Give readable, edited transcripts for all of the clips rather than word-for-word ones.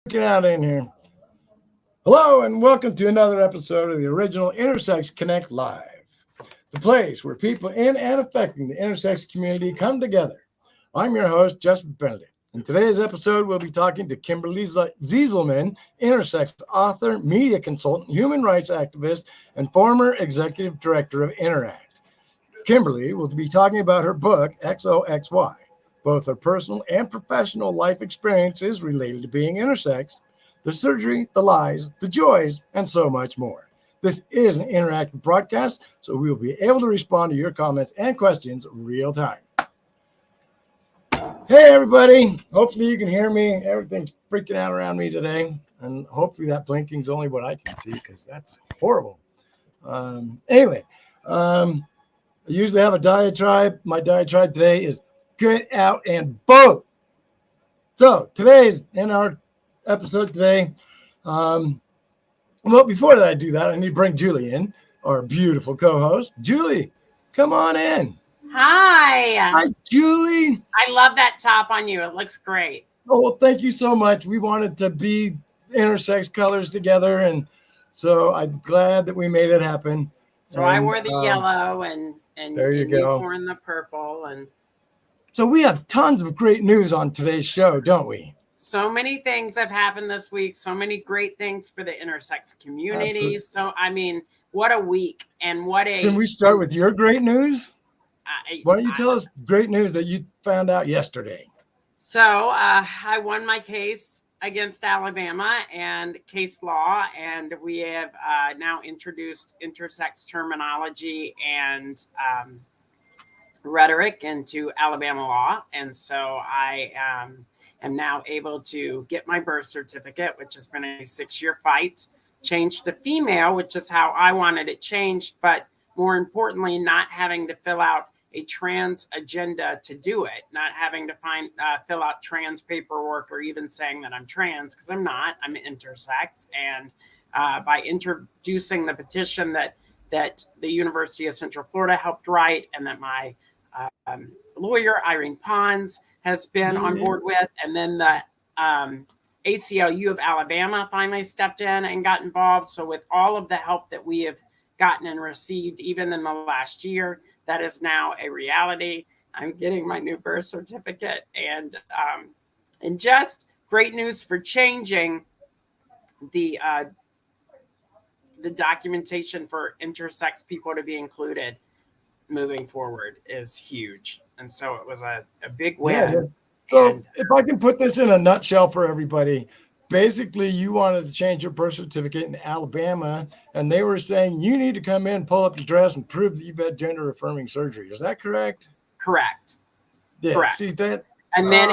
freaking out in here. Hello, and welcome to another episode of the original Intersex Connect Live, the place where people in and affecting the intersex community come together. I'm your host, Justin Benedict. In today's episode, we'll be talking to Kimberly Zieselman, intersex author, media consultant, human rights activist, and former executive director of Interact. Kimberly will be talking about her book, XOXY, both her personal and professional life experiences related to being intersex, the surgery, the lies, the joys, and so much more. This is an interactive broadcast, so we will be able to respond to your comments and questions real time. Hey, everybody. Hopefully you can hear me. Everything's freaking out around me today, and hopefully that blinking's only what I can see because that's horrible. Anyway, I usually have a diatribe. My diatribe today is get out and vote. So today's in our episode today. Well, before that I do that, I need to bring Julie in, our beautiful co-host. Julie, come on in. Hi, Julie. I love that top on you. It looks great. Oh, well, thank you so much. We wanted to be intersex colors together, and so I'm glad that we made it happen. So I wore the yellow, and there you go. You wore the purple, and so we have tons of great news on today's show, don't we? So many things have happened this week. So many great things for the intersex community. Absolutely. So I mean, what a week, and what a. Can we start with your great news? Why don't you tell us great news that you found out yesterday? So I won my case against Alabama and case law, and we have now introduced intersex terminology and rhetoric into Alabama law. And so I am now able to get my birth certificate, which has been a 6-year fight, changed to female, which is how I wanted it changed, but more importantly, not having to fill out a trans agenda to do it, not having to fill out trans paperwork or even saying that I'm trans, because I'm not, I'm intersex. And by introducing the petition that the University of Central Florida helped write, and that my lawyer, Irene Pons, has been on board with, and then the ACLU of Alabama finally stepped in and got involved. So with all of the help that we have gotten and received, even in the last year, that is now a reality. I'm getting my new birth certificate, and just great news for changing the documentation for intersex people to be included moving forward is huge. And so it was a big win. Yeah. So if I can put this in a nutshell for everybody, basically you wanted to change your birth certificate in Alabama, and they were saying you need to come in, pull up your dress, and prove that you've had gender affirming surgery. Is that correct? Correct. Yeah. Correct. See that? And then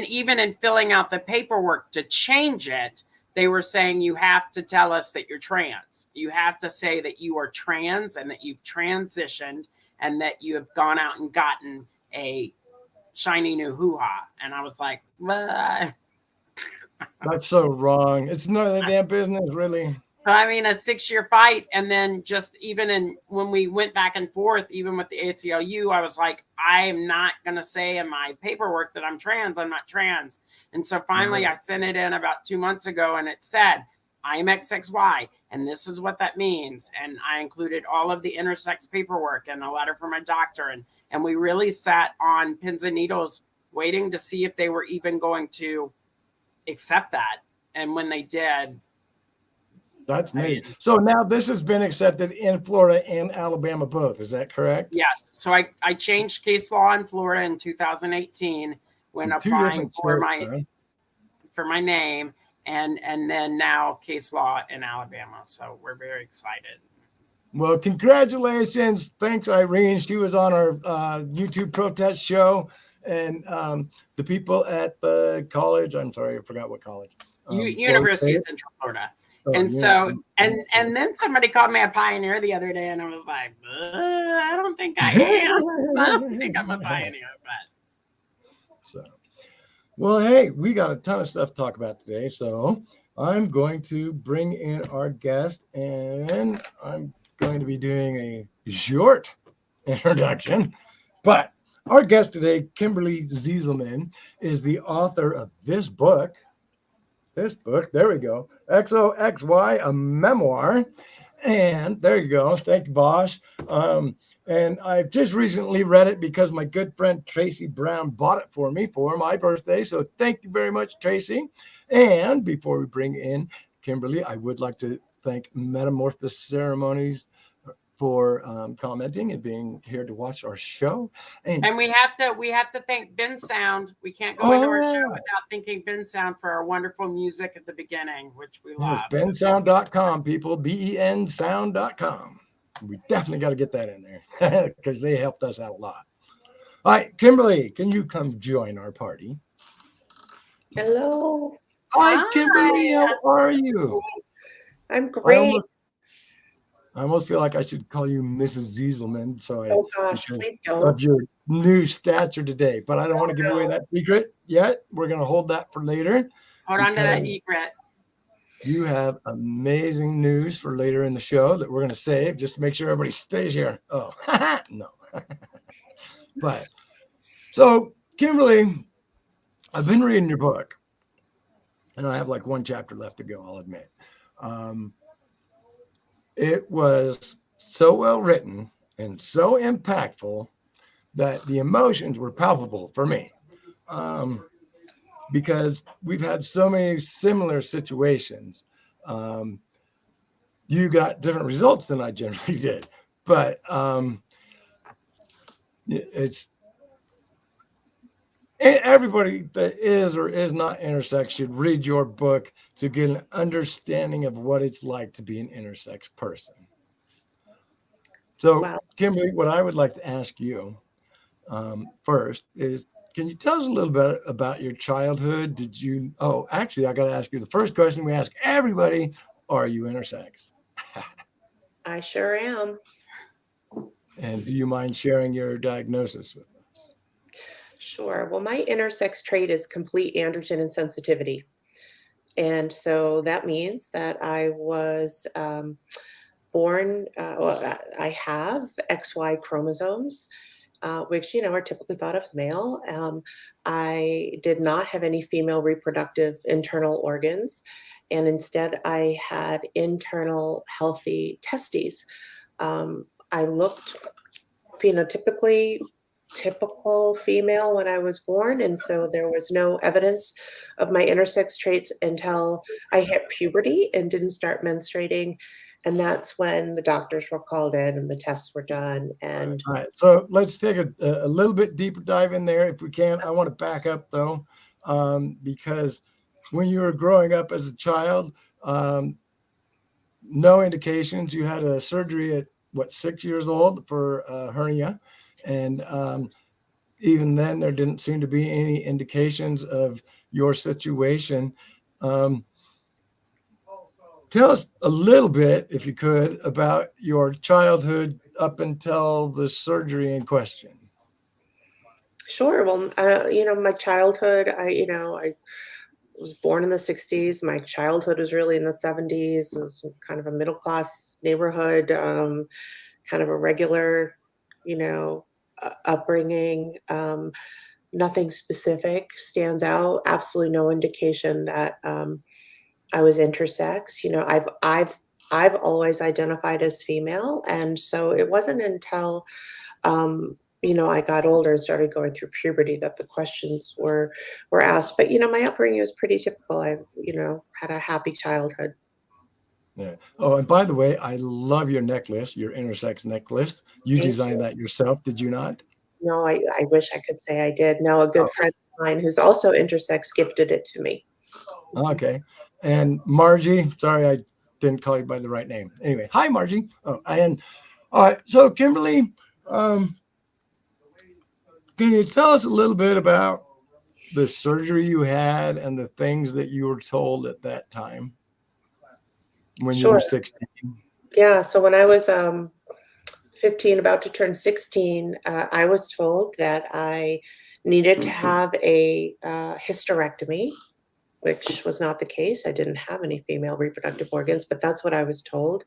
even in filling out the paperwork to change it, they were saying you have to tell us that you're trans. You have to say that you are trans and that you've transitioned and that you have gone out and gotten a shiny new hoo-ha. And I was like, what? That's so wrong. It's none of their damn business, really. So I mean, a 6-year fight. And then just even when we went back and forth, even with the ACLU, I was like, I'm not going to say in my paperwork that I'm trans. I'm not trans. And so finally I sent it in about 2 months ago, and it said, I'm XXY, and this is what that means. And I included all of the intersex paperwork and a letter from my doctor. And we really sat on pins and needles waiting to see if they were even going to accept that. And when they did. That's me. So now this has been accepted in Florida and Alabama both. Is that correct? Yes. So I changed case law in Florida in 2018 when applying for my name. And then now case law in Alabama. So we're very excited. Well, congratulations. Thanks, Irene. She was on our YouTube protest show. And the people at the college, I'm sorry, I forgot what college. University of Central Florida. And so, and then somebody called me a pioneer the other day, and I was like, I don't think I am. I don't think I'm a pioneer. But so, well, hey, we got a ton of stuff to talk about today. So I'm going to bring in our guest, and I'm going to be doing a short introduction, but Our guest today, Kimberly Zieselman, is the author of this book. There we go. XOXY, a memoir. And there you go. Thank you, Bosch. And I've just recently read it because my good friend Tracy Brown bought it for me for my birthday. So thank you very much, Tracy. And before we bring in Kimberly, I would like to thank Metamorphosis Ceremonies for commenting and being here to watch our show. And we have to thank Ben Sound. We can't go into our show without thanking Ben Sound for our wonderful music at the beginning, which we love. Yes, bensound.com, people, BEN sound.com. We definitely got to get that in there because they helped us out a lot. All right, Kimberly, can you come join our party? Hello. Hi, Kimberly. How are you? I'm great. I almost feel like I should call you Mrs. Zieselman. Oh gosh, please don't. Of your new stature today, but I don't want to give away that secret yet. We're going to hold that for later. Hold on to that secret. You have amazing news for later in the show that we're going to save just to make sure everybody stays here. Oh, no. But so, Kimberly, I've been reading your book, and I have like one chapter left to go, I'll admit. It was so well written and so impactful that the emotions were palpable for me, because we've had so many similar situations. You got different results than I generally did, but everybody that is or is not intersex should read your book to get an understanding of what it's like to be an intersex person. So, wow. Kimberly, what I would like to ask you first is, can you tell us a little bit about your childhood? Actually, I got to ask you the first question we ask everybody: are you intersex? I sure am. And do you mind sharing your diagnosis with us? Sure. Well, my intersex trait is complete androgen insensitivity. And so that means that I was born, I have XY chromosomes, which, are typically thought of as male. I did not have any female reproductive internal organs. And instead, I had internal healthy testes. I looked phenotypically typical female when I was born, and so there was no evidence of my intersex traits until I hit puberty and didn't start menstruating, and that's when the doctors were called in and the tests were done. And all right, so let's take a little bit deeper dive in there if we can. I want to back up though, because when you were growing up as a child, no indications. You had a surgery at 6 years old for a hernia. And even then, there didn't seem to be any indications of your situation. Tell us a little bit, if you could, about your childhood up until the surgery in question. Sure. Well, my childhood, I was born in the 60s. My childhood was really in the 70s. It was kind of a middle-class neighborhood, kind of a regular, upbringing. Nothing specific stands out. Absolutely no indication that I was intersex. I've always identified as female, and so it wasn't until I got older and started going through puberty that the questions were asked. But my upbringing was pretty typical. I had a happy childhood. Yeah. Oh, and by the way, I love your necklace, your intersex necklace. You designed that yourself, did you not? No, I wish I could say I did. No, a good friend of mine who's also intersex gifted it to me. Okay. And Margie, sorry, I didn't call you by the right name. Anyway, hi, Margie. Oh, and all right. So, Kimberly, can you tell us a little bit about the surgery you had and the things that you were told at that time when you were 16? Yeah. So when I was 15, about to turn 16, I was told that I needed to have a hysterectomy which was not the case. I didn't have any female reproductive organs, but that's what I was told.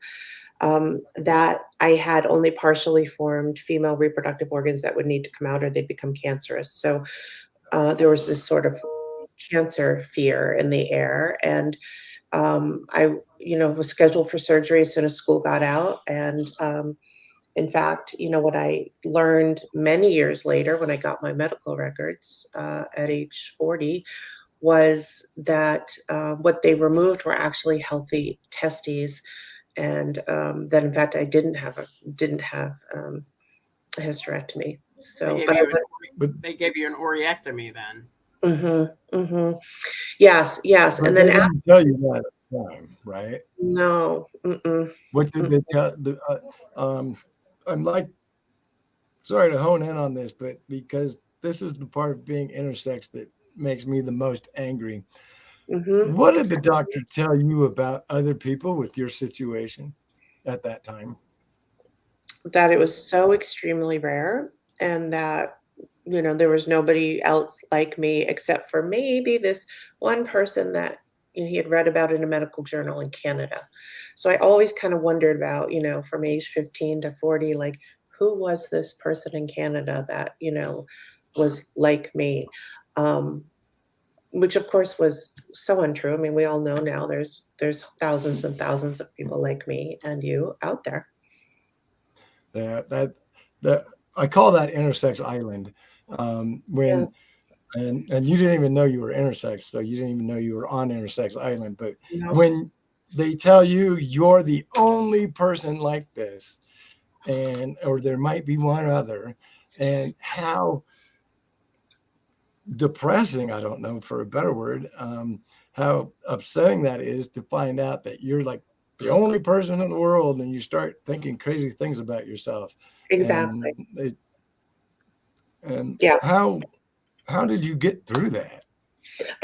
That I had only partially formed female reproductive organs that would need to come out or they'd become cancerous. So there was this sort of cancer fear in the air. And I, was scheduled for surgery as soon as school got out. And in fact, what I learned many years later when I got my medical records at age 40 was that what they removed were actually healthy testes, and that in fact I didn't have a hysterectomy. So, They gave you an oreectomy then. Yes, But and they then didn't tell you that at the time, right? no. What did they tell? I'm like, sorry to hone in on this, but because this is the part of being intersex that makes me the most angry. What did the doctor tell you about other people with your situation at that time? That it was so extremely rare, and that there was nobody else like me except for maybe this one person that he had read about in a medical journal in Canada. So I always kind of wondered about, from age 15 to 40, like, who was this person in Canada that, was like me? Which of course was so untrue. I mean, we all know now there's thousands and thousands of people like me and you out there. That I call that intersex island. When and you didn't even know you were intersex, so you didn't even know you were on Intersex Island. But when they tell you you're the only person like this, or there might be one other, and how depressing, I don't know for a better word, how upsetting that is to find out that you're like the only person in the world, and you start thinking crazy things about yourself. Exactly. And how did you get through that?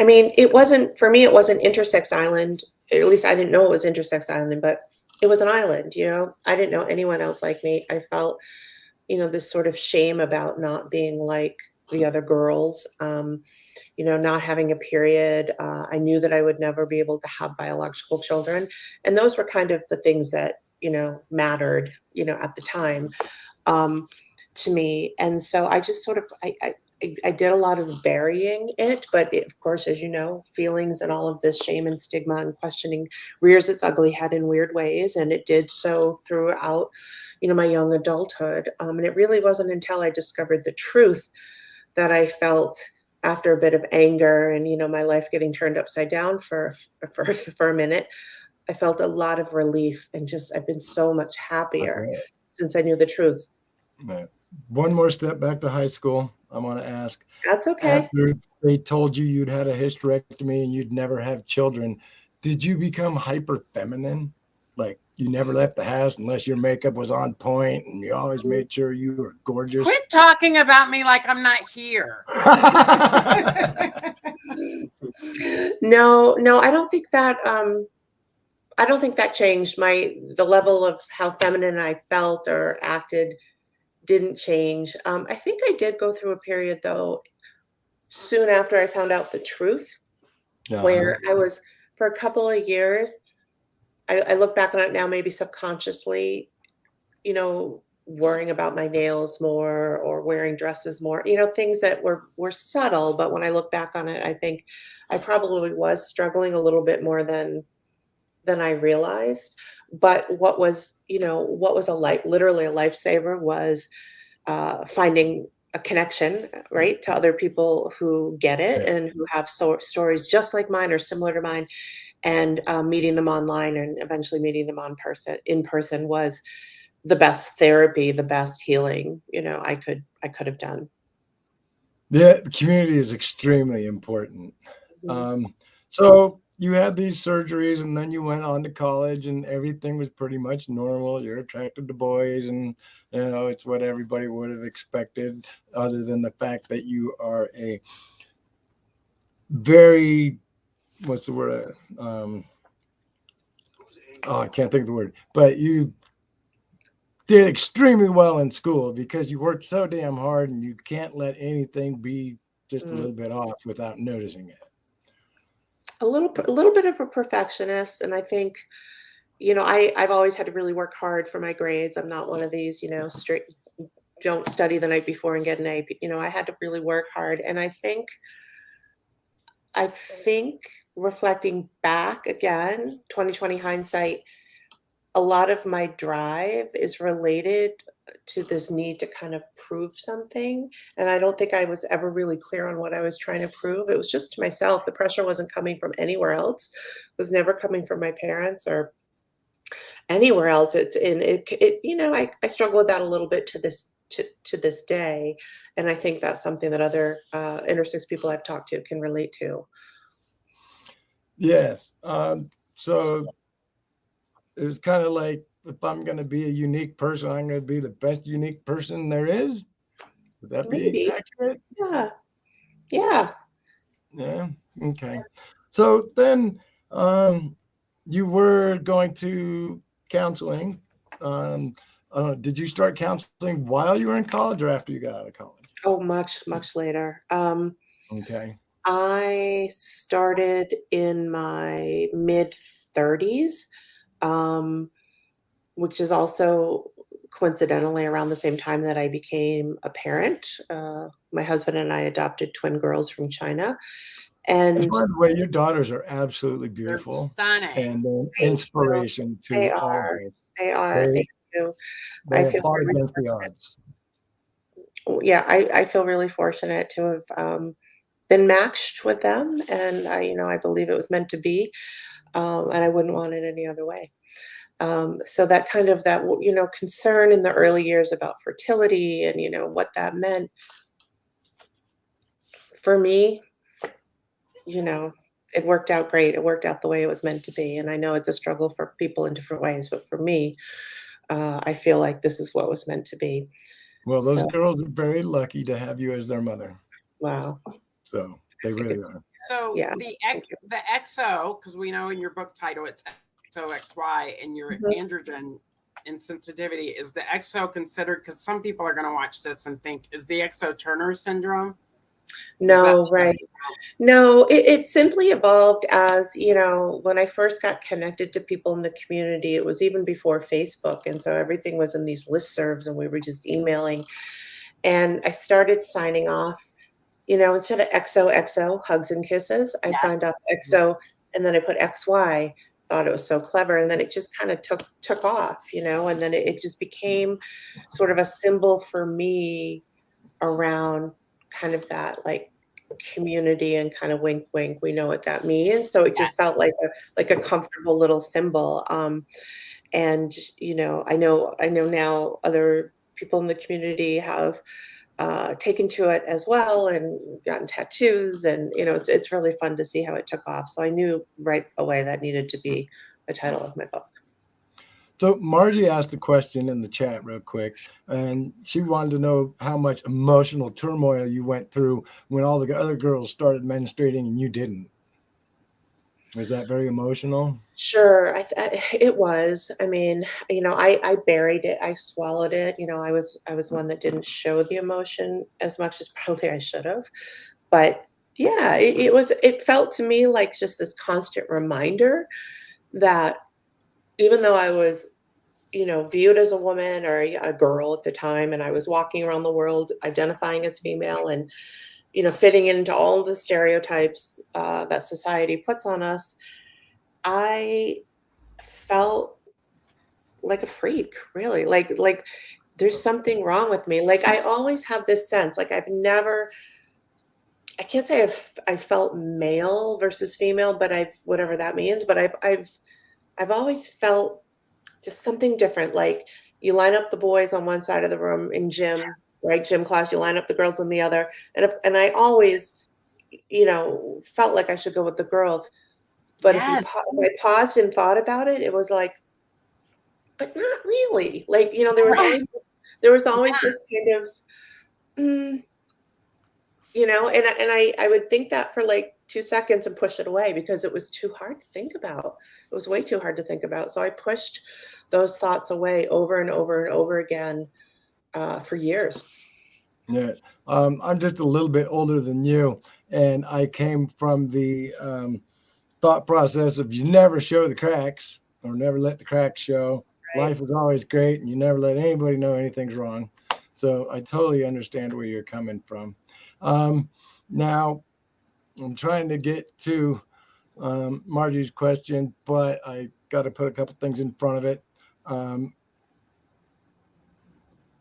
I mean, it wasn't Intersex Island. At least I didn't know it was Intersex Island, but it was an island, I didn't know anyone else like me. I felt, this sort of shame about not being like the other girls, not having a period. I knew that I would never be able to have biological children. And those were kind of the things that, mattered, at the time to me. And so I just sort of, I did a lot of burying it, but of course, as you know, feelings and all of this shame and stigma and questioning rears its ugly head in weird ways. And it did so throughout, my young adulthood. And it really wasn't until I discovered the truth that I felt, after a bit of anger and, my life getting turned upside down for a minute, I felt a lot of relief and I've been so much happier since I knew the truth. One more step back to high school. I want to ask. That's okay. After they told you you'd had a hysterectomy and you'd never have children, did you become hyper feminine? Like you never left the house unless your makeup was on point and you always made sure you were gorgeous? Quit talking about me like I'm not here. No, I don't think that changed. The level of how feminine I felt or acted didn't change. I think I did go through a period, though, soon after I found out the truth, where I was, for a couple of years, I look back on it now, maybe subconsciously, worrying about my nails more or wearing dresses more, things that were subtle. But when I look back on it, I think I probably was struggling a little bit more than I realized. But what was literally a lifesaver was finding a connection, right, to other people who get it and who have stories just like mine or similar to mine, and meeting them online and eventually meeting them in person was the best therapy, the best healing, I could have done. The community is extremely important. So you had these surgeries and then you went on to college and everything was pretty much normal. You're attracted to boys and, it's what everybody would have expected, other than the fact that you are a very, what's the word? I can't think of the word, but you did extremely well in school because you worked so damn hard and you can't let anything be just a little bit off without noticing it. a little bit of a perfectionist, and I think, I've always had to really work hard for my grades. I'm not one of these, straight don't study the night before and get an A. I had to really work hard, and I think reflecting back again, 2020 hindsight, a lot of my drive is related to this need to kind of prove something. And I don't think I was ever really clear on what I was trying to prove. It was just to myself. The pressure wasn't coming from anywhere else. It was never coming from my parents or anywhere else. I struggle with that a little bit to this day. And I think that's something that other intersex people I've talked to can relate to. Yes. So it was kind of like, if I'm going to be a unique person, I'm going to be the best unique person there is. Would that be Maybe. accurate? Yeah. Yeah. Yeah. Okay. So then you were going to counseling. Did you start counseling while you were in college or after you got out of college? Oh, much, much later. Okay. I started in my mid 30s, which is also coincidentally around the same time that I became a parent. My husband and I adopted twin girls from China. And And by the way, your daughters are absolutely They're beautiful stunning. and an thank you. inspiration They to all of are. us. They are. They, Thank you. they I have feel fought really against the fortunate. odds. Yeah, I feel really fortunate to have been matched with them, and I believe it was meant to be, and I wouldn't want it any other way. So that kind of that concern in the early years about fertility and what that meant for me, it worked out great. It worked out the way it was meant to be, and I know it's a struggle for people in different ways, but for me, I feel like this is what was meant to be. Well, those So girls are very lucky to have you as their mother. wow, So they I think really it's are. So yeah. Thank you. the XO, because we know in your book title it's XOXY, and your Mhm. androgen insensitivity, is the XO considered? Because some people are going to watch this and think, is the XO Turner syndrome? No, right. No, it simply evolved as, when I first got connected to people in the community, it was even before Facebook. And so everything was in these listservs and we were just emailing. And I started signing off, instead of XOXO, hugs and kisses, I signed Yes. off XO and then I put XY, thought it was so clever. And then it just kind of took off, and then it just became sort of a symbol for me around kind of that like community and kind of wink wink, we know what that means. So it just Yes. felt like a comfortable little symbol. And I know now other people in the community have taken to it as well and gotten tattoos, and it's really fun to see how it took off. So I knew right away that needed to be the title of my book. So Margie asked a question in the chat real quick, and she wanted to know how much emotional turmoil you went through when all the other girls started menstruating and you didn't. Was that very emotional? Sure, it was. I mean, I buried it. I swallowed it. I was one that didn't show the emotion as much as probably I should have. But yeah, it felt to me like just this constant reminder that even though I was, viewed as a woman or a girl at the time, and I was walking around the world identifying as female and, fitting into all the stereotypes that society puts on us, I felt like a freak, really. Like there's something wrong with me. Like I always have this sense, like I can't say I felt male versus female, but I've whatever that means, but I've always felt just something different. Like you line up the boys on one side of the room in gym, right? Gym class, you line up the girls on the other. And I always, felt like I should go with the girls. But Yes. if I paused and thought about it, it was like, but not really. Like, there was always this kind of, mm, and I would think that for like 2 seconds and push it away because it was too hard to think about. It was way too hard to think about. So I pushed those thoughts away over and over and over again for years. Yeah. I'm just a little bit older than you, and I came from the thought process of you never show the cracks or never let the cracks show. Right. Life is always great and you never let anybody know anything's wrong. So I totally understand where you're coming from. Now, I'm trying to get to Margie's question, but I got to put a couple things in front of it.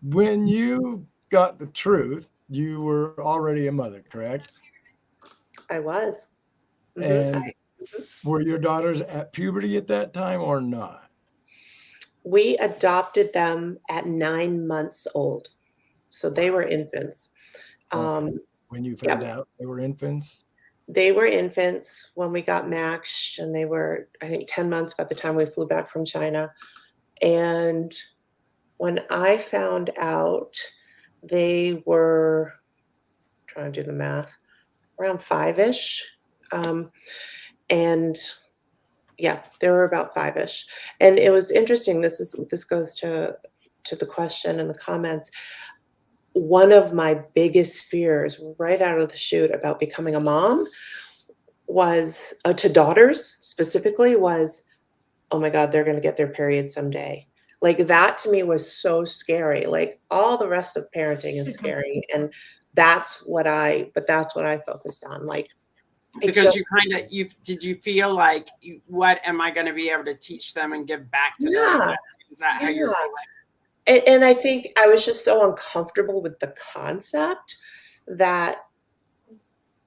When you got the truth, you were already a mother, correct? I was. And were your daughters at puberty at that time or not? We adopted them at 9 months old. So they were infants. Okay. When you found out they were infants? They were infants when we got matched, and they were, I think, 10 months by the time we flew back from China. And when I found out, they were, trying to do the math, around 5-ish. And yeah, they were about 5-ish. And it was interesting. This goes to the question and the comments. One of my biggest fears right out of the chute about becoming a mom was to daughters specifically was, oh my God, they're going to get their period someday. Like that to me was so scary. Like all the rest of parenting is scary. And that's what I focused on. Like, because did you feel like, what am I going to be able to teach them and give back to them? Is that how you're feeling? And I think I was just so uncomfortable with the concept that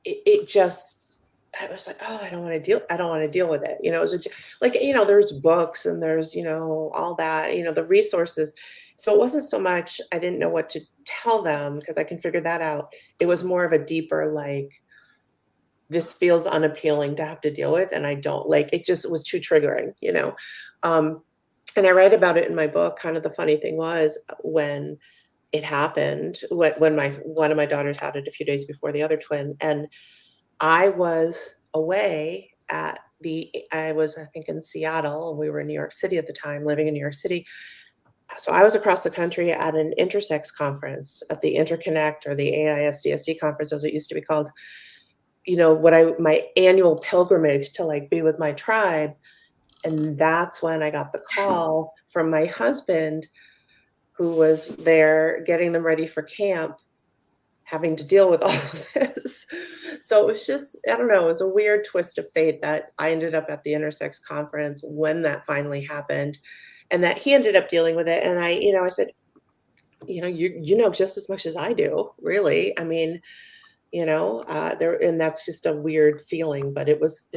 it just, I was like, oh, I don't want to deal with it. You know, it was like, you know, there's books and there's, you know, all that, you know, the resources. So it wasn't so much, I didn't know what to tell them because I can figure that out. It was more of a deeper, like, this feels unappealing to have to deal with. And I don't like, it just was too triggering, you know? And I write about it in my book. Kind of the funny thing was when it happened, when one of my daughters had it a few days before the other twin, and I was away I think in Seattle, and we were in New York City at the time, living in New York City. So I was across the country at an intersex conference at the Interconnect, or the AISDSD conference as it used to be called. You know, my annual pilgrimage to like be with my tribe. And that's when I got the call from my husband, who was there getting them ready for camp, having to deal with all of this. So it was just, I don't know, it was a weird twist of fate that I ended up at the Intersex conference when that finally happened, and that he ended up dealing with it. And I said, you know just as much as I do, really. I mean, and that's just a weird feeling, but it was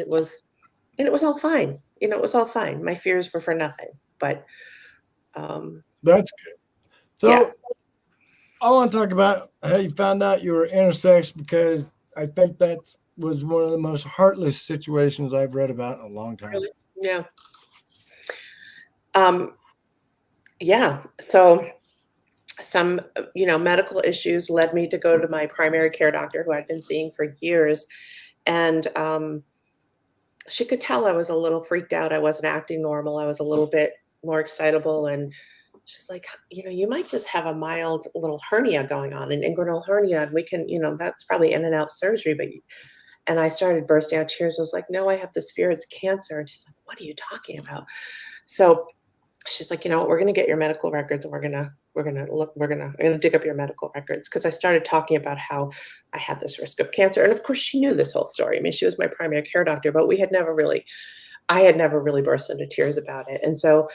all fine. You know, it was all fine. My fears were for nothing, but that's good. So I want to talk about how you found out you were intersex, because I think that was one of the most heartless situations I've read about in a long time. Really? Yeah. Yeah. So some, medical issues led me to go to my primary care doctor, who I'd been seeing for years. And she could tell I was a little freaked out. I wasn't acting normal. I was a little bit more excitable. And she's like, you might just have a mild little hernia going on, an inguinal hernia. And we can, that's probably in and out surgery. And I started bursting out tears. I was like, no, I have this fear it's cancer. And she's like, what are you talking about? So she's like, we're going to get your medical records, and we're going to dig up your medical records. Cause I started talking about how I had this risk of cancer. And of course she knew this whole story. I mean, she was my primary care doctor, but I had never really burst into tears about it. And so,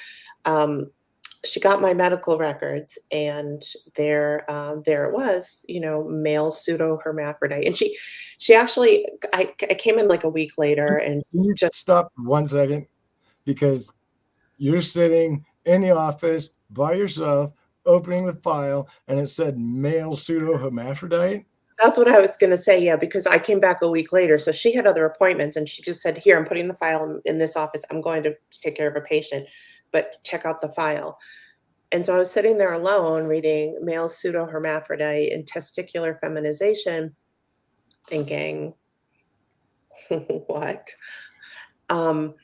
she got my medical records, and there it was, male pseudohermaphrodite. And she actually, I came in like a week later, and Can you just stop 1 second? Because you're sitting in the office by yourself, opening the file, and it said male pseudohermaphrodite. That's what I was going to say. Yeah, because I came back a week later. So she had other appointments, and she just said, here, I'm putting the file in this office. I'm going to take care of a patient, but check out the file. And so I was sitting there alone reading male pseudohermaphrodite and testicular feminization, thinking, what? And,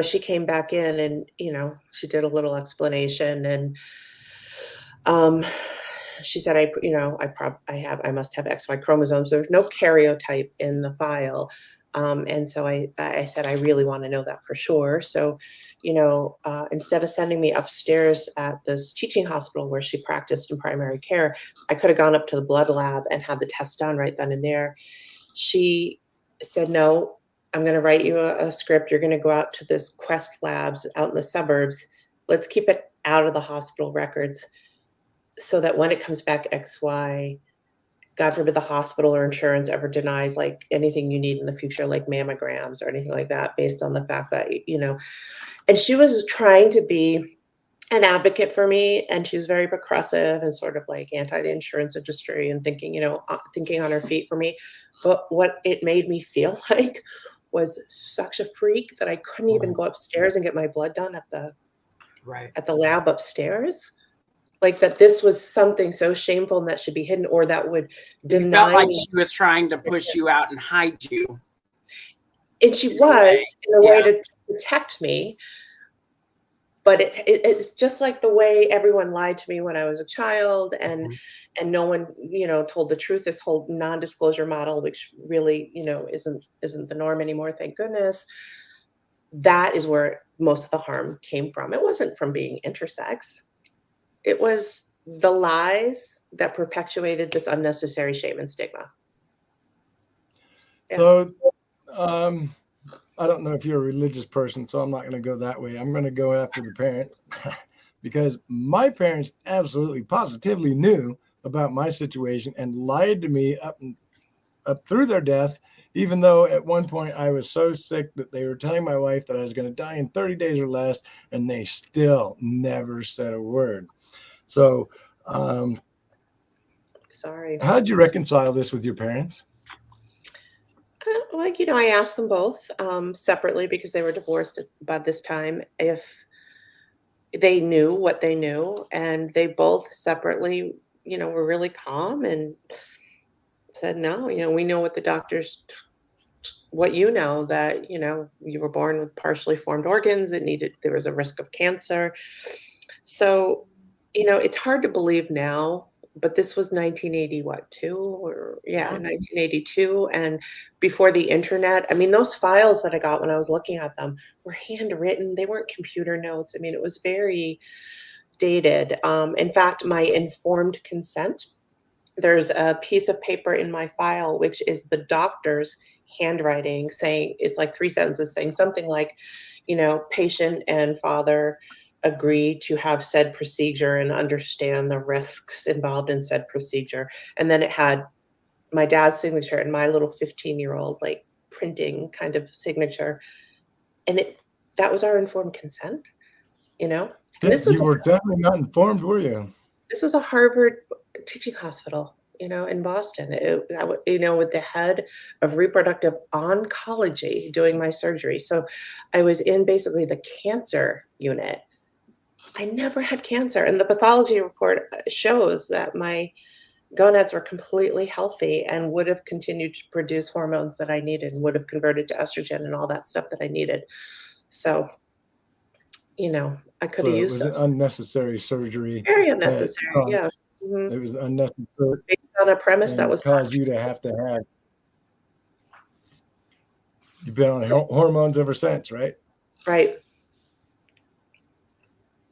she came back in, and, she did a little explanation, and she said, I must have XY chromosomes. There's no karyotype in the file. And so I said, I really want to know that for sure. So, instead of sending me upstairs at this teaching hospital where she practiced in primary care, I could have gone up to the blood lab and had the test done right then and there. She said, no, I'm going to write you a script. You're going to go out to this Quest Labs out in the suburbs. Let's keep it out of the hospital records so that when it comes back XY, God forbid the hospital or insurance ever denies like anything you need in the future, like mammograms or anything like that, based on the fact that, and she was trying to be an advocate for me, and she was very progressive and sort of like anti the insurance industry and thinking, thinking on her feet for me. But what it made me feel like was such a freak that I couldn't even go upstairs and get my blood done at the lab upstairs. Like that this was something so shameful and that should be hidden, or that would deny. You felt like she was trying to push you out and hide you. And she was in a way to protect me. But it's just like the way everyone lied to me when I was a child, and no one, told the truth. This whole non-disclosure model, which really, isn't the norm anymore, thank goodness. That is where most of the harm came from. It wasn't from being intersex. It was the lies that perpetuated this unnecessary shame and stigma. Yeah. So, I don't know if you're a religious person, so I'm not going to go that way. I'm going to go after the parent because my parents absolutely positively knew about my situation and lied to me up through their death, even though at one point I was so sick that they were telling my wife that I was going to die in 30 days or less, and they still never said a word. So, sorry. How'd you reconcile this with your parents? Well, I asked them both separately because they were divorced by this time if they knew what they knew, and they both separately, were really calm and said, no, we know what the doctors, what that, you were born with partially formed organs. There was a risk of cancer. So, it's hard to believe now, but this was 1982, and before the internet. I mean, those files that I got when I was looking at them were handwritten. They weren't computer notes. I mean, it was very dated. In fact, my informed consent, there's a piece of paper in my file, which is the doctor's handwriting saying, it's like 3 sentences saying something like, patient and father agree to have said procedure and understand the risks involved in said procedure. And then it had my dad's signature and my little 15-year-old like printing kind of signature. And that was our informed consent, And this was you were definitely not informed, were you? This was a Harvard teaching hospital, in Boston, with the head of reproductive oncology doing my surgery. So I was in basically the cancer unit. I never had cancer. And the pathology report shows that my gonads were completely healthy and would have continued to produce hormones that I needed and would have converted to estrogen and all that stuff that I needed. So, I could have used it was an unnecessary surgery. Very unnecessary, yeah. Mm-hmm. It was unnecessary. Based on a premise that was caused you to have. You've been on hormones ever since, right? Right.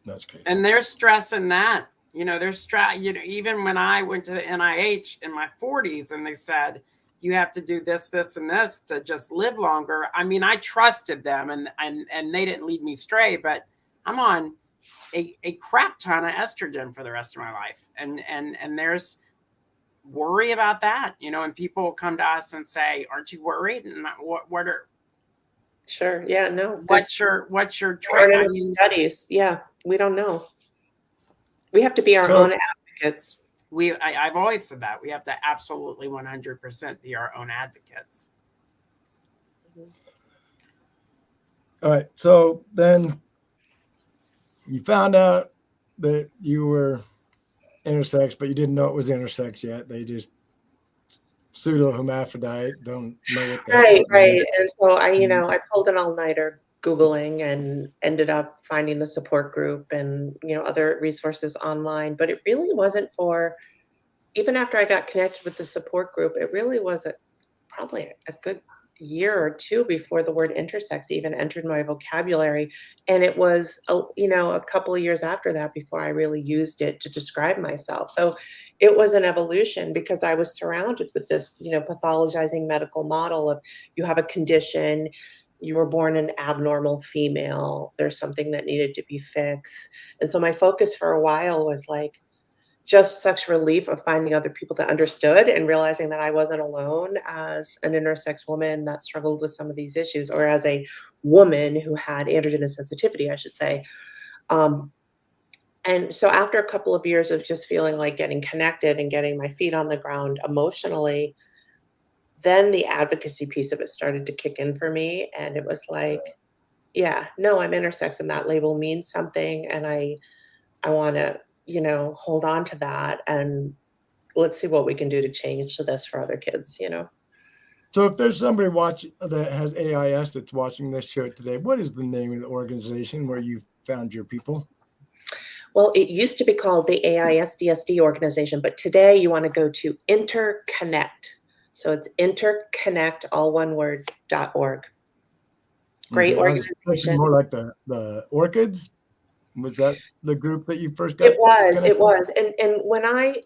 That's great. And there's stress in that. There's stress. Even when I went to the NIH in my 40s and they said, you have to do this, this, and this to just live longer. I mean, I trusted them and they didn't lead me astray, but I'm on a crap ton of estrogen for the rest of my life. And there's worry about that, and people come to us and say, aren't you worried? And what are, sure. Yeah, no. What's your studies? Yeah, we don't know. We have to be our own advocates. I've always said that we have to absolutely 100% be our own advocates. All right. So then you found out that you were intersex, but you didn't know it was intersex yet. They just pseudo hermaphrodite, don't know what that right. And so I pulled an all-nighter Googling and ended up finding the support group and other resources online. But it really wasn't even after I got connected with the support group, it really wasn't probably a good year or two before the word intersex even entered my vocabulary. And it was, a couple of years after that before I really used it to describe myself. So it was an evolution because I was surrounded with this, pathologizing medical model of you have a condition, you were born an abnormal female, there's something that needed to be fixed. And so my focus for a while was like, just such relief of finding other people that understood and realizing that I wasn't alone as an intersex woman that struggled with some of these issues, or as a woman who had androgen sensitivity, I should say. And so after a couple of years of just feeling like getting connected and getting my feet on the ground emotionally, then the advocacy piece of it started to kick in for me. And it was like, yeah, no, I'm intersex and that label means something. And I want to, hold on to that, and let's see what we can do to change this for other kids, So if there's somebody watching that has AIS that's watching this show today, what is the name of the organization where you found your people? Well, it used to be called the AISDSD organization, but today you want to go to Interconnect. So it's interconnect, all one word, .org. Great organization. More like the orchids. Was that the group that you first got? It was. And when I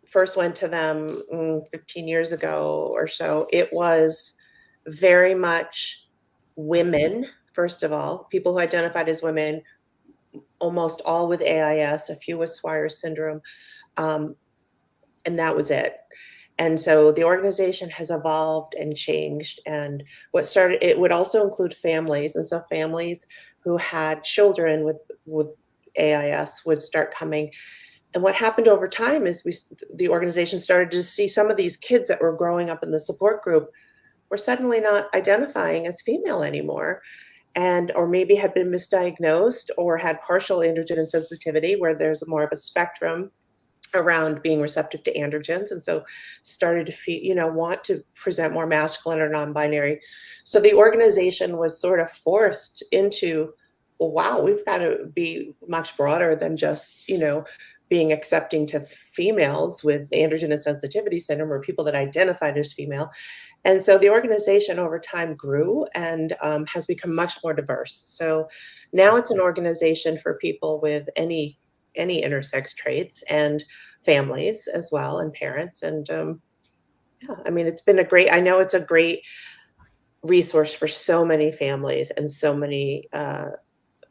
first went to them 15 years ago or so, it was very much women, first of all, people who identified as women, almost all with AIS, a few with Swyer syndrome, and that was it. And so the organization has evolved and changed. And it would also include families. And so families who had children with AIS would start coming. And what happened over time is the organization started to see some of these kids that were growing up in the support group were suddenly not identifying as female anymore, or maybe had been misdiagnosed or had partial androgen insensitivity, where there's more of a spectrum around being receptive to androgens, and so started to want to present more masculine or non-binary. So the organization was sort of forced into, well, wow, we've got to be much broader than just being accepting to females with androgen insensitivity syndrome or people that identified as female. And so the organization over time grew and has become much more diverse. So now it's an organization for people with any intersex traits, and families as well, and parents. And it's been I know it's a great resource for so many families and so many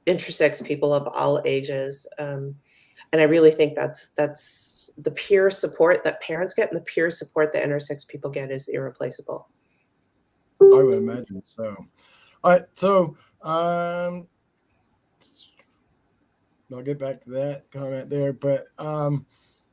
intersex people of all ages. And I really think that's the peer support that parents get and the peer support that intersex people get is irreplaceable. I would imagine so. All right, so I'll get back to that comment there, but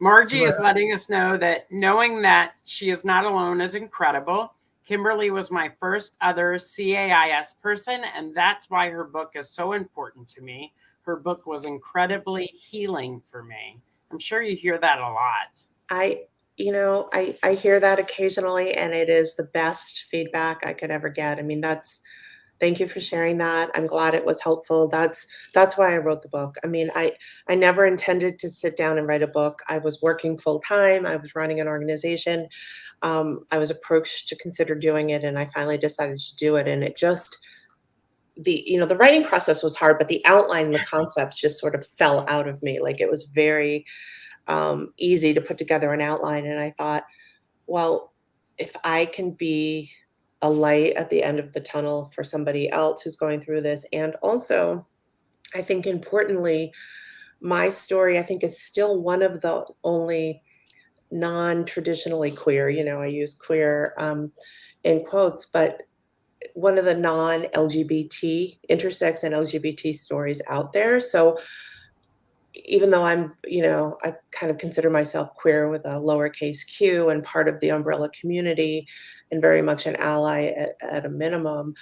Margie is letting us know that knowing that she is not alone is incredible. Kimberly was my first other CAIS person, and that's why her book is so important to me. Her book was incredibly healing for me. I'm sure you hear that a lot. I hear that occasionally, and it is the best feedback I could ever get. Thank you for sharing that. I'm glad it was helpful. That's why I wrote the book. I never intended to sit down and write a book. I was working full time. I was running an organization. I was approached to consider doing it, and I finally decided to do it. And it just, the writing process was hard, but the outline, the concepts just sort of fell out of me. Like, it was very easy to put together an outline. And I thought, well, if I can be a light at the end of the tunnel for somebody else who's going through this. And also, I think importantly, my story, I think, is still one of the only non-traditionally queer, I use queer in quotes, but one of the non-LGBT, intersex and LGBT stories out there. So even though I'm, I kind of consider myself queer with a lowercase q and part of the umbrella community and very much an ally at a minimum,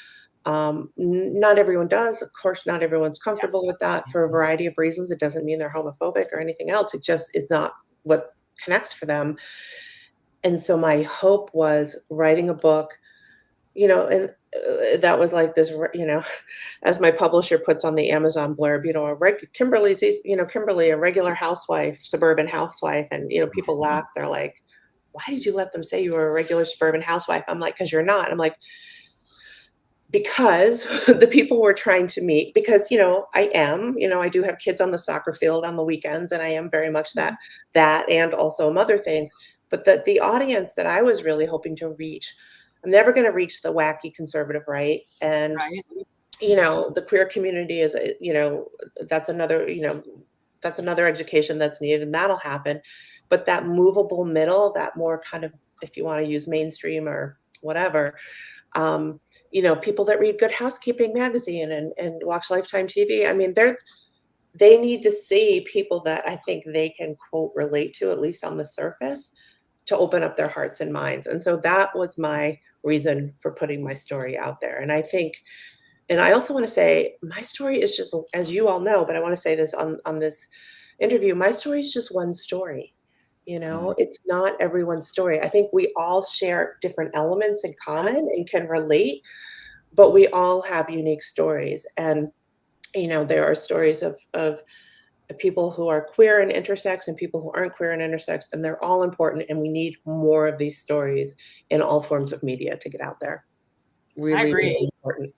not everyone does. Of course, not everyone's comfortable with that for a variety of reasons. It doesn't mean they're homophobic or anything else. It just is not what connects for them. And so my hope was writing a book, and that was like this, as my publisher puts on the Amazon blurb, Kimberly, a regular housewife, suburban housewife. And, people laugh. They're like, why did you let them say you were a regular suburban housewife? I'm like, because you're not. I'm like, because the people we're trying to meet, because, I do have kids on the soccer field on the weekends, and I am very much that, and also other things. But the audience that I was really hoping to reach, I'm never going to reach the wacky conservative right. And, Right. the queer community is, that's another education that's needed, and that'll happen. But that movable middle, that more kind of, if you want to use mainstream or whatever, people that read Good Housekeeping magazine and watch Lifetime TV. I mean, they need to see people that I think they can quote relate to, at least on the surface, to open up their hearts and minds. And so that was my reason for putting my story out there. And I think, and I also want to say, my story is just, as you all know, but I want to say this on this interview, my story is just one story. It's not everyone's story. I think we all share different elements in common and can relate, but we all have unique stories. And, there are stories of people who are queer and intersex and people who aren't queer and intersex, and they're all important. And we need more of these stories in all forms of media to get out there. I agree. Really important.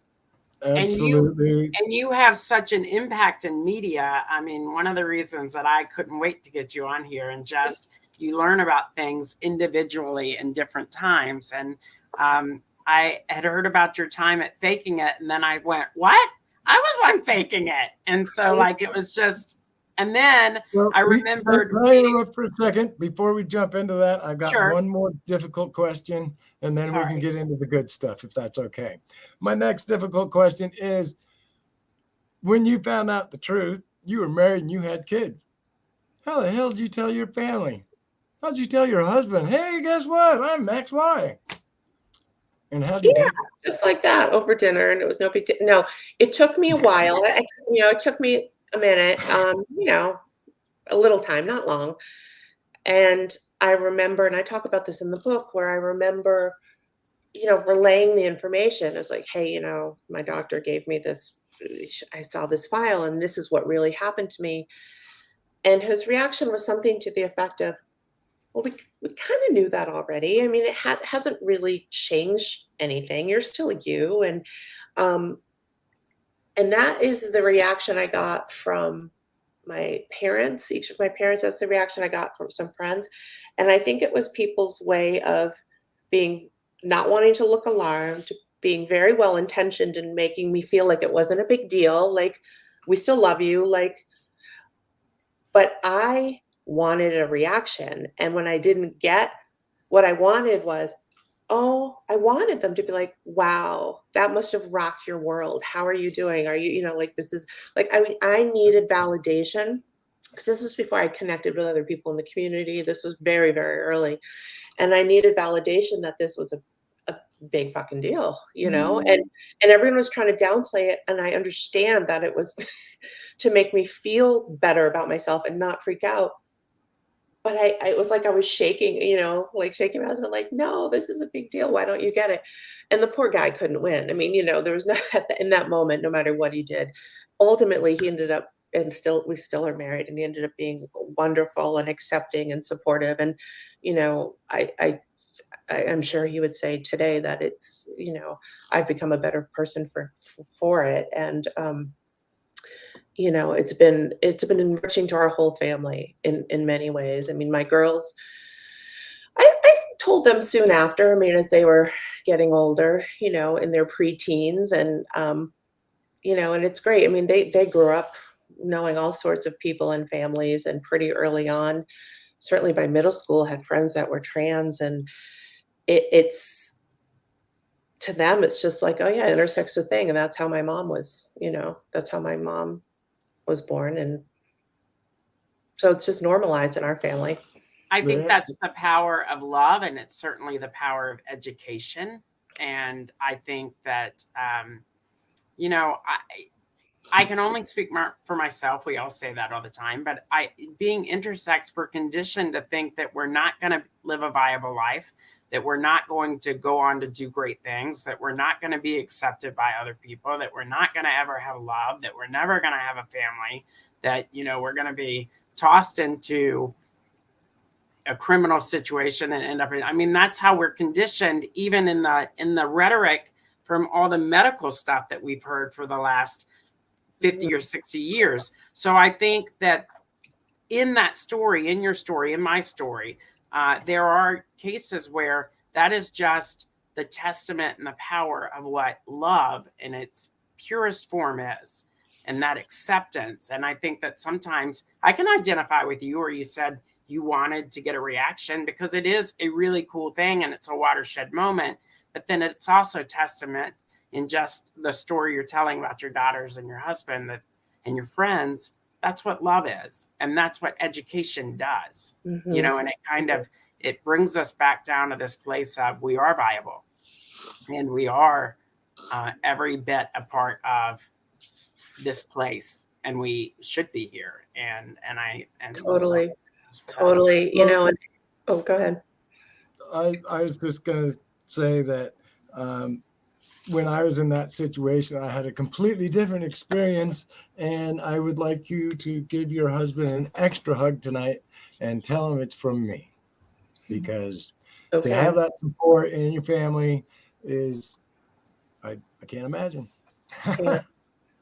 Absolutely. And you have such an impact in media. I mean, one of the reasons that I couldn't wait to get you on here, and just you learn about things individually in different times. And I had heard about your time at Faking It, and then I went, what? I was on Faking It. And so it was just, and then I remembered. Can I interrupt for a second before we jump into that? I've got Sure. one more difficult question, and then we can get into the good stuff, if that's okay. My next difficult question is, when you found out the truth, you were married and you had kids. How the hell did you tell your family? How did you tell your husband, hey, guess what? I'm XY. And how did you do that? Just like that, over dinner, and it was no big deal. No, it took me a while. It took me a minute, a little time, not long. And I remember, and I talk about this in the book, where I remember, relaying the information. It's like, hey, my doctor gave me this, I saw this file, and this is what really happened to me. And his reaction was something to the effect of, well, we kind of knew that already. I mean, it hasn't really changed anything. You're still you. And that is the reaction I got from my parents, each of my parents. That's the reaction I got from some friends. And I think it was people's way of not wanting to look alarmed, being very well intentioned and making me feel like it wasn't a big deal. Like, we still love you. But I wanted a reaction. And when I didn't get what I wanted was, I wanted them to be like, wow, that must have rocked your world. How are you doing? Are you, this is I needed validation, because this was before I connected with other people in the community. This was very, very early. And I needed validation that this was a big fucking deal, and everyone was trying to downplay it. And I understand that it was to make me feel better about myself and not freak out. But it was like I was shaking, shaking my husband, like, no, this is a big deal. Why don't you get it? And the poor guy couldn't win. I mean, there was not in that moment, no matter what he did. Ultimately, he ended up, and we still are married, and he ended up being wonderful and accepting and supportive. And, I'm sure he would say today that it's, I've become a better person for it. And, it's been enriching to our whole family in many ways. I mean, my girls, I told them soon after, as they were getting older, in their preteens, and, and it's great. I mean, they grew up knowing all sorts of people and families, and pretty early on, certainly by middle school, had friends that were trans. And it's, to them, it's just like, oh yeah, intersex a thing. And that's how my mom was, that's how my mom was born. And so it's just normalized in our family. I think that's the power of love, and it's certainly the power of education. And I think that, I can only speak for myself. We all say that all the time, but being intersex, we're conditioned to think that we're not going to live a viable life, that we're not going to go on to do great things, that we're not going to be accepted by other people, that we're not going to ever have love, that we're never going to have a family, that, we're going to be tossed into a criminal situation and end up in, that's how we're conditioned, even in the rhetoric from all the medical stuff that we've heard for the last 50 or 60 years. So I think that in that story, in your story, in my story, there are cases where that is just the testament and the power of what love in its purest form is, and that acceptance. And I think that sometimes I can identify with you, or you said you wanted to get a reaction, because it is a really cool thing and it's a watershed moment. But then it's also testament in just the story you're telling about your daughters and your husband and your friends. That's what love is. And that's what education does, you know, and it brings us back down to this place of we are viable and we are every bit a part of this place, and we should be here. And Totally, you know, oh, go ahead. I was just going to say that when I was in that situation, I had a completely different experience, and I would like you to give your husband an extra hug tonight and tell him it's from me, because to have that support in your family is, I can't imagine.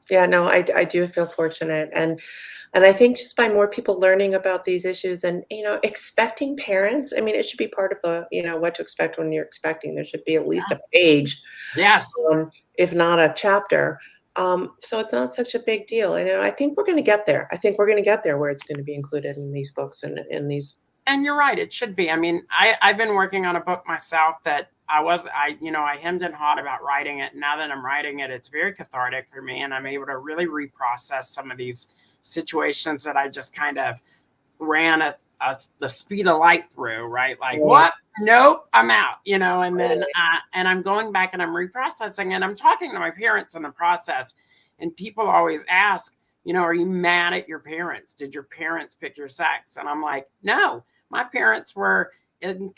Yeah, no, I do feel fortunate. And I think just by more people learning about these issues and, you know, expecting parents, I mean, it should be part of the, you know, what to expect when you're expecting. There should be at least a page, yes, if not a chapter. So it's not such a big deal. And I think we're going to get there. I think we're going to get there where it's going to be included in these books and in these. And you're right, it should be. I mean, I've been working on a book myself that I hemmed and hawed about writing it. Now that I'm writing it, it's very cathartic for me, and I'm able to really reprocess some of these situations that I just kind of ran at the speed of light through, right? Like, what? Nope, I'm out, you know, and then and I'm going back and I'm reprocessing, and I'm talking to my parents in the process, and people always ask, you know, are you mad at your parents? Did your parents pick your sex? And I'm like, no, my parents were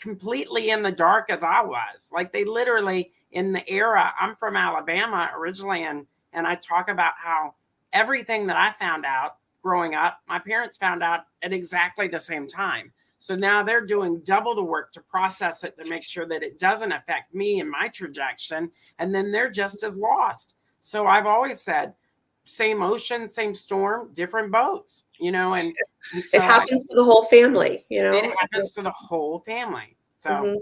completely in the dark as I was. Like, they literally, in the era, I'm from Alabama originally, and I talk about how everything that I found out growing up, my parents found out at exactly the same time. So now they're doing double the work to process it, to make sure that it doesn't affect me and my trajectory. And then they're just as lost. So I've always said, same ocean, same storm, different boats, you know, and so it happens to the whole family, you know. It happens to the whole family. So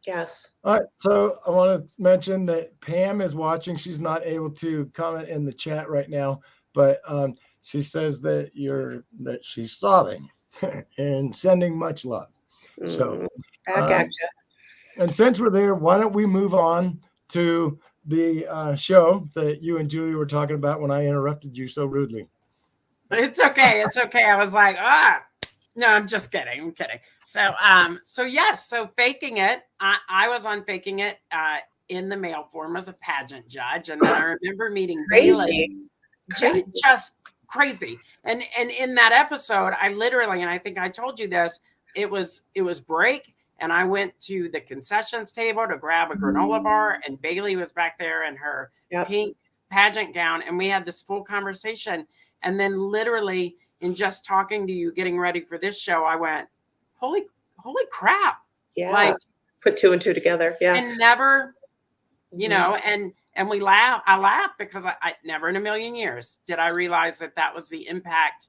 yes. All right. So I want to mention that Pam is watching. She's not able to comment in the chat right now, but she says that she's sobbing and sending much love. So back at you. And since we're there, why don't we move on to the show that you and Julie were talking about when I interrupted you so rudely? It's okay. It's okay. I was like, no, I'm just kidding. I'm kidding. So yes. So Faking It. I was on Faking It in the male form as a pageant judge, and then I remember meeting Bailey. Just crazy. And in that episode, I literally, and I think I told you this, it was break. And I went to the concessions table to grab a granola bar, and Bailey was back there in her pink pageant gown. And we had this full conversation. And then literally in just talking to you, getting ready for this show, I went, holy crap. Yeah. Like, put two and two together. Yeah. And never, you know, and we laugh. I laughed because I never in a million years did I realize that was the impact,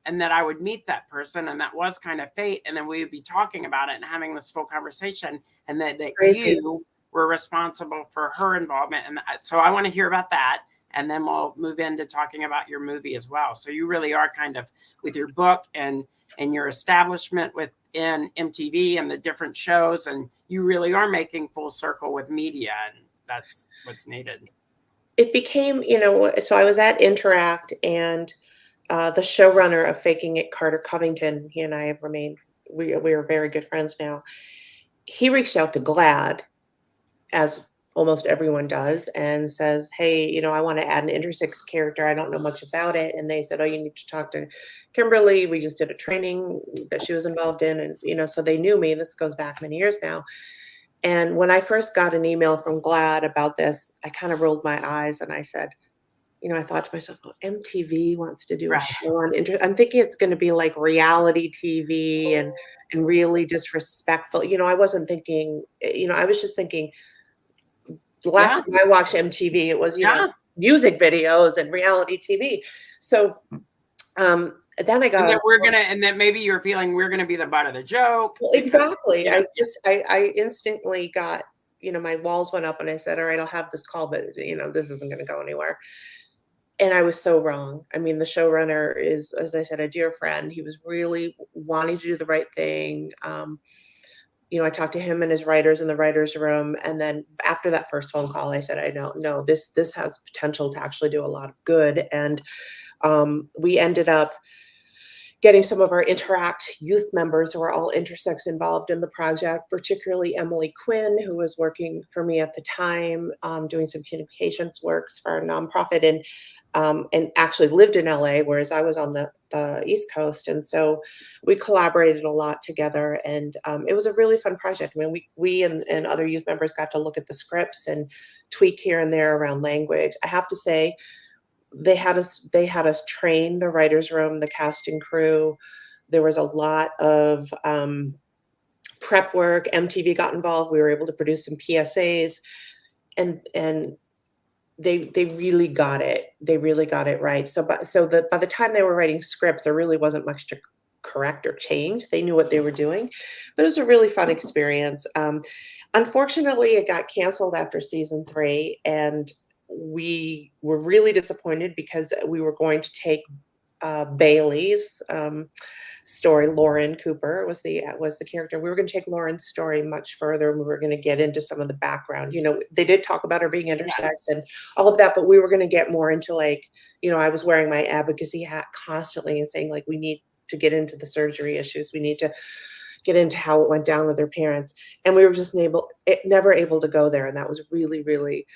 and that I would meet that person, and that was kind of fate. And then we would be talking about it and having this full conversation, and that you were responsible for her involvement. And so I want to hear about that. And then we'll move into talking about your movie as well. So you really are kind of, with your book and your establishment within MTV and the different shows, and you really are making full circle with media, and that's what's needed. It became, you know, so I was at Interact, and the showrunner of Faking It, Carter Covington, he and I have remained, we are very good friends now. He reached out to GLAAD, as almost everyone does, and says, hey, you know, I want to add an intersex character. I don't know much about it. And they said, oh, you need to talk to Kimberly. We just did a training that she was involved in. And, you know, so they knew me. This goes back many years now. And when I first got an email from GLAAD about this, I kind of rolled my eyes, and I said, you know, I thought to myself, oh, MTV wants to do a show on I'm thinking it's going to be like reality TV and really disrespectful. You know, I wasn't thinking, you know, I was just thinking The last time I watched MTV, it was, you know, music videos and reality TV. So then I got and then maybe you're feeling we're gonna be the butt of the joke. Well, exactly. I instantly got, you know, my walls went up and I said, all right, I'll have this call, but you know, this isn't gonna go anywhere. And I was so wrong. I mean, the showrunner is, as I said, a dear friend. He was really wanting to do the right thing. You know, I talked to him and his writers in the writers' room, and then after that first phone call, I said, I don't know, this has potential to actually do a lot of good. And we ended up getting some of our Interact youth members who are all intersex involved in the project, particularly Emily Quinn, who was working for me at the time, doing some communications works for a nonprofit, and actually lived in LA, whereas I was on the East Coast. And so we collaborated a lot together, and it was a really fun project. I mean, we and other youth members got to look at the scripts and tweak here and there around language. I have to say, they had us train the writers' room, the casting crew. There was a lot of prep work. MTV got involved. We were able to produce some PSAs, and they really got it. They really got it right. So by the time they were writing scripts, there really wasn't much to correct or change. They knew what they were doing, but it was a really fun experience. Unfortunately, it got canceled after season 3, and we were really disappointed because we were going to take Bailey's story. Lauren Cooper was the character. We were going to take Lauren's story much further, and we were going to get into some of the background. You know, they did talk about her being intersex and all of that, but we were going to get more into, like, you know, I was wearing my advocacy hat constantly and saying, like, we need to get into the surgery issues. We need to get into how it went down with their parents, and we were just never able to go there, and that was really, really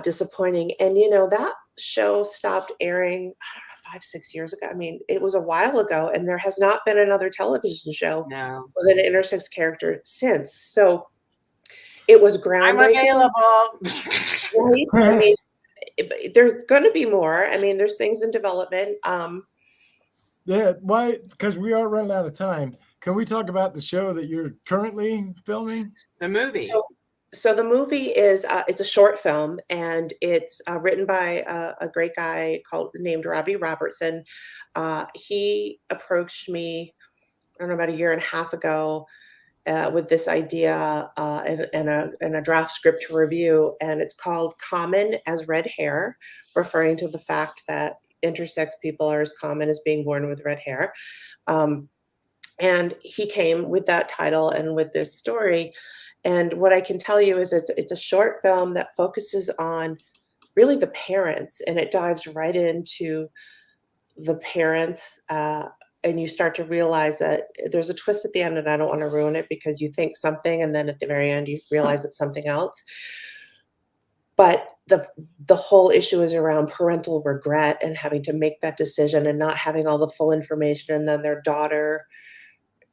disappointing. And you know, that show stopped airing, I don't know, 5-6 years ago. I mean, it was a while ago, and there has not been another television show with an intersex character since. So it was groundbreaking. I'm available. Right? I mean, there's going to be more. I mean, there's things in development. Yeah, why? Because we are running out of time. Can we talk about the show that you're currently filming? The movie. So the movie is it's a short film, and it's written by a great guy named Robbie Robertson. He approached me, I don't know, about a year and a half ago with this idea and a draft script to review, and it's called Common as Red Hair, referring to the fact that intersex people are as common as being born with red hair. And he came with that title and with this story. And what I can tell you is it's a short film that focuses on really the parents, and it dives right into the parents. And you start to realize that there's a twist at the end, and I don't want to ruin it because you think something, and then at the very end, you realize it's something else. But the whole issue is around parental regret and having to make that decision and not having all the full information. And then their daughter,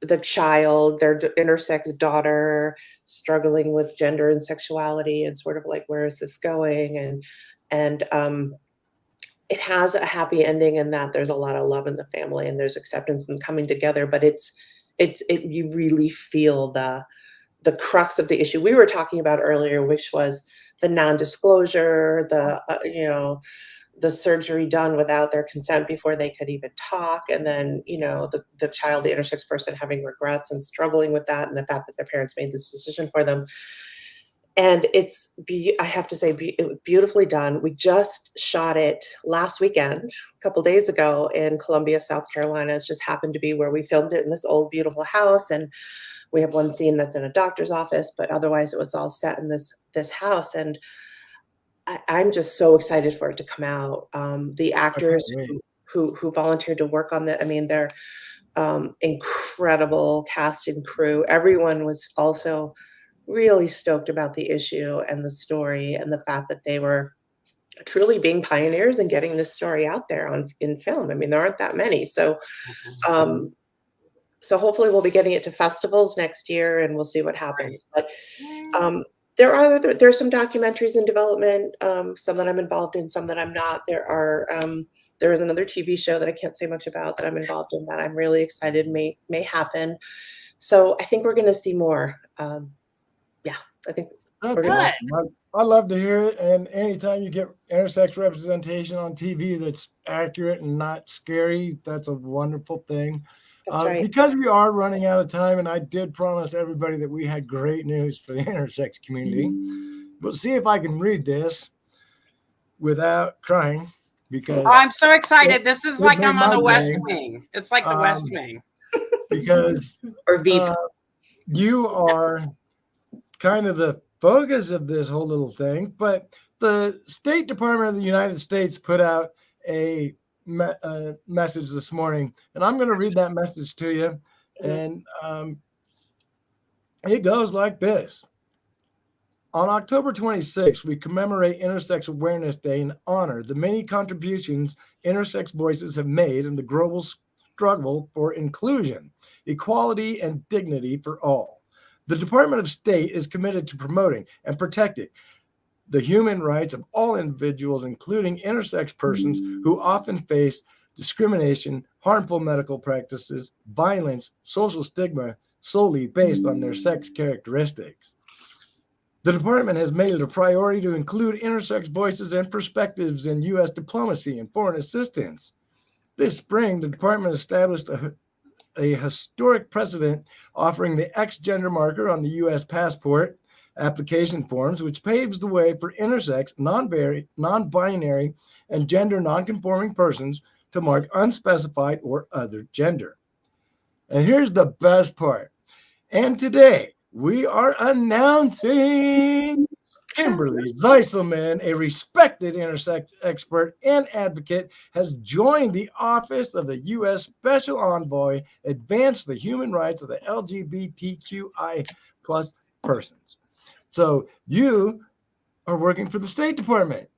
the child, their intersex daughter, struggling with gender and sexuality, and sort of like, where is this going? And it has a happy ending in that there's a lot of love in the family and there's acceptance and coming together. But you really feel the crux of the issue we were talking about earlier, which was the non-disclosure, the surgery done without their consent before they could even talk. And then, you know, the child, the intersex person, having regrets and struggling with that, and the fact that their parents made this decision for them. And I have to say, it was beautifully done. We just shot it last weekend, a couple days ago, in Columbia, South Carolina. It just happened to be where we filmed it, in this old, beautiful house. And we have one scene that's in a doctor's office, but otherwise it was all set in this house. And I'm just so excited for it to come out. The actors who volunteered to work on I mean, they're incredible cast and crew. Everyone was also really stoked about the issue and the story, and the fact that they were truly being pioneers and getting this story out there in film. I mean, there aren't that many. So so hopefully we'll be getting it to festivals next year, and we'll see what happens. But there's some documentaries in development, some that I'm involved in, some that I'm not. There is another TV show that I can't say much about that I'm involved in that I'm really excited may happen. So I think we're going to see more. I think that's awesome. I love to hear it. And anytime you get intersex representation on TV that's accurate and not scary, that's a wonderful thing. That's right. Because we are running out of time, and I did promise everybody that we had great news for the intersex community. We'll see if I can read this without crying, because Oh, I'm so excited. This is it like made I'm on my the West day. Wing. It's like the West Wing. Because Or Veep. you are kind of the focus of this whole little thing. But the State Department of the United States put out a message this morning, and I'm going to read that message to you. And it goes like this. On October 26th, we commemorate Intersex Awareness Day and honor the many contributions intersex voices have made in the global struggle for inclusion, equality, and dignity for all. The Department of State is committed to promoting and protecting the human rights of all individuals, including intersex persons who often face discrimination, harmful medical practices, violence, social stigma solely based on their sex characteristics. The department has made it a priority to include intersex voices and perspectives in U.S. diplomacy and foreign assistance. This spring, the department established a historic precedent offering the X gender marker on the U.S. passport application forms, which paves the way for intersex, non-binary, and gender non-conforming persons to mark unspecified or other gender. And here's the best part. And today, we are announcing Kimberly Zieselman, a respected intersex expert and advocate, has joined the office of the U.S. Special Envoy, advance the human rights of the LGBTQI plus persons. So you are working for the State Department.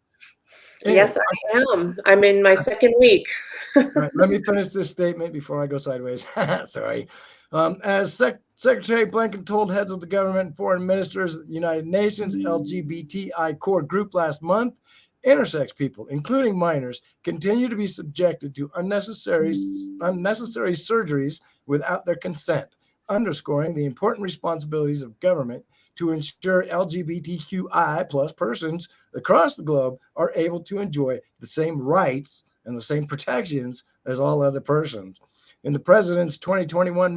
Anyway, Yes, I am. I'm in my second week. all right, let me finish this statement before I go sideways. Sorry. As Secretary Blinken told heads of the government and foreign ministers of the United Nations LGBTI core group last month, intersex people, including minors, continue to be subjected to unnecessary surgeries without their consent, underscoring the important responsibilities of government to ensure LGBTQI plus persons across the globe are able to enjoy the same rights and the same protections as all other persons. In the president's 2021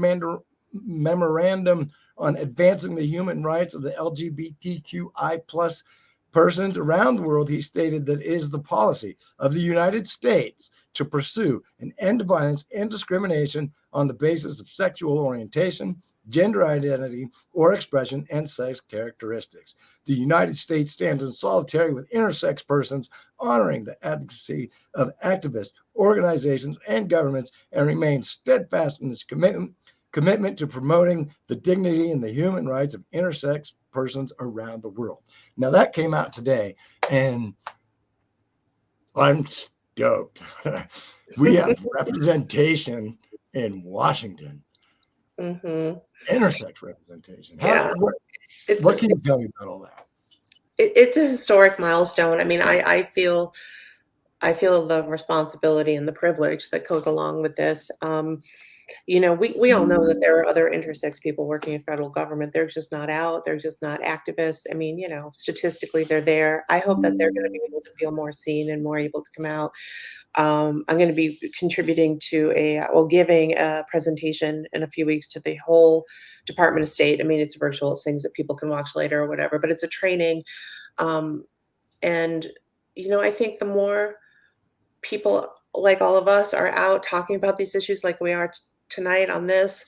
memorandum on advancing the human rights of the LGBTQI plus persons around the world, he stated that it is the policy of the United States to pursue an end to violence and discrimination on the basis of sexual orientation, gender identity or expression, and sex characteristics. The United States stands in solidarity with intersex persons, honoring the advocacy of activists, organizations, and governments, and remains steadfast in its commitment to promoting the dignity and the human rights of intersex persons around the world. Now that came out today, and I'm stoked. We have representation in Washington. Mm-hmm. Intersex representation. Yeah. What can you tell me about all that? It's a historic milestone. I mean, I feel the responsibility and the privilege that goes along with this. We all know that there are other intersex people working in federal government. They're just not out. They're just not activists. I mean, statistically they're there. I hope that they're going to be able to feel more seen and more able to come out. I'm going to be contributing to giving a presentation in a few weeks to the whole Department of State. I mean, it's virtual, it's things that people can watch later or whatever, but it's a training. And, I think the more people like all of us are out talking about these issues like we are tonight on this,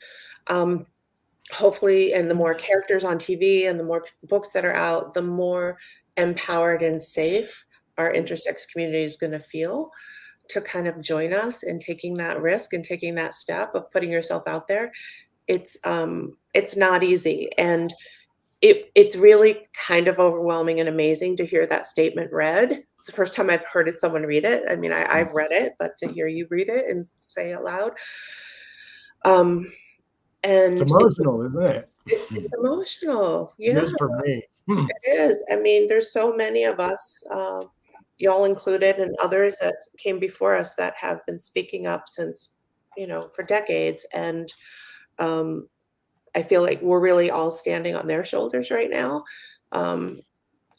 hopefully, and the more characters on TV and the more books that are out, the more empowered and safe our intersex community is going to feel to kind of join us in taking that risk and taking that step of putting yourself out there. It's not easy. And it's really kind of overwhelming and amazing to hear that statement read. It's the first time I've heard someone read it. I mean, I've read it, but to hear you read it and say it loud. And it's emotional, isn't it? It's emotional. Yeah. It is for me. It is. I mean, there's so many of us, y'all included, and others that came before us that have been speaking up since, for decades. And I feel like we're really all standing on their shoulders right now.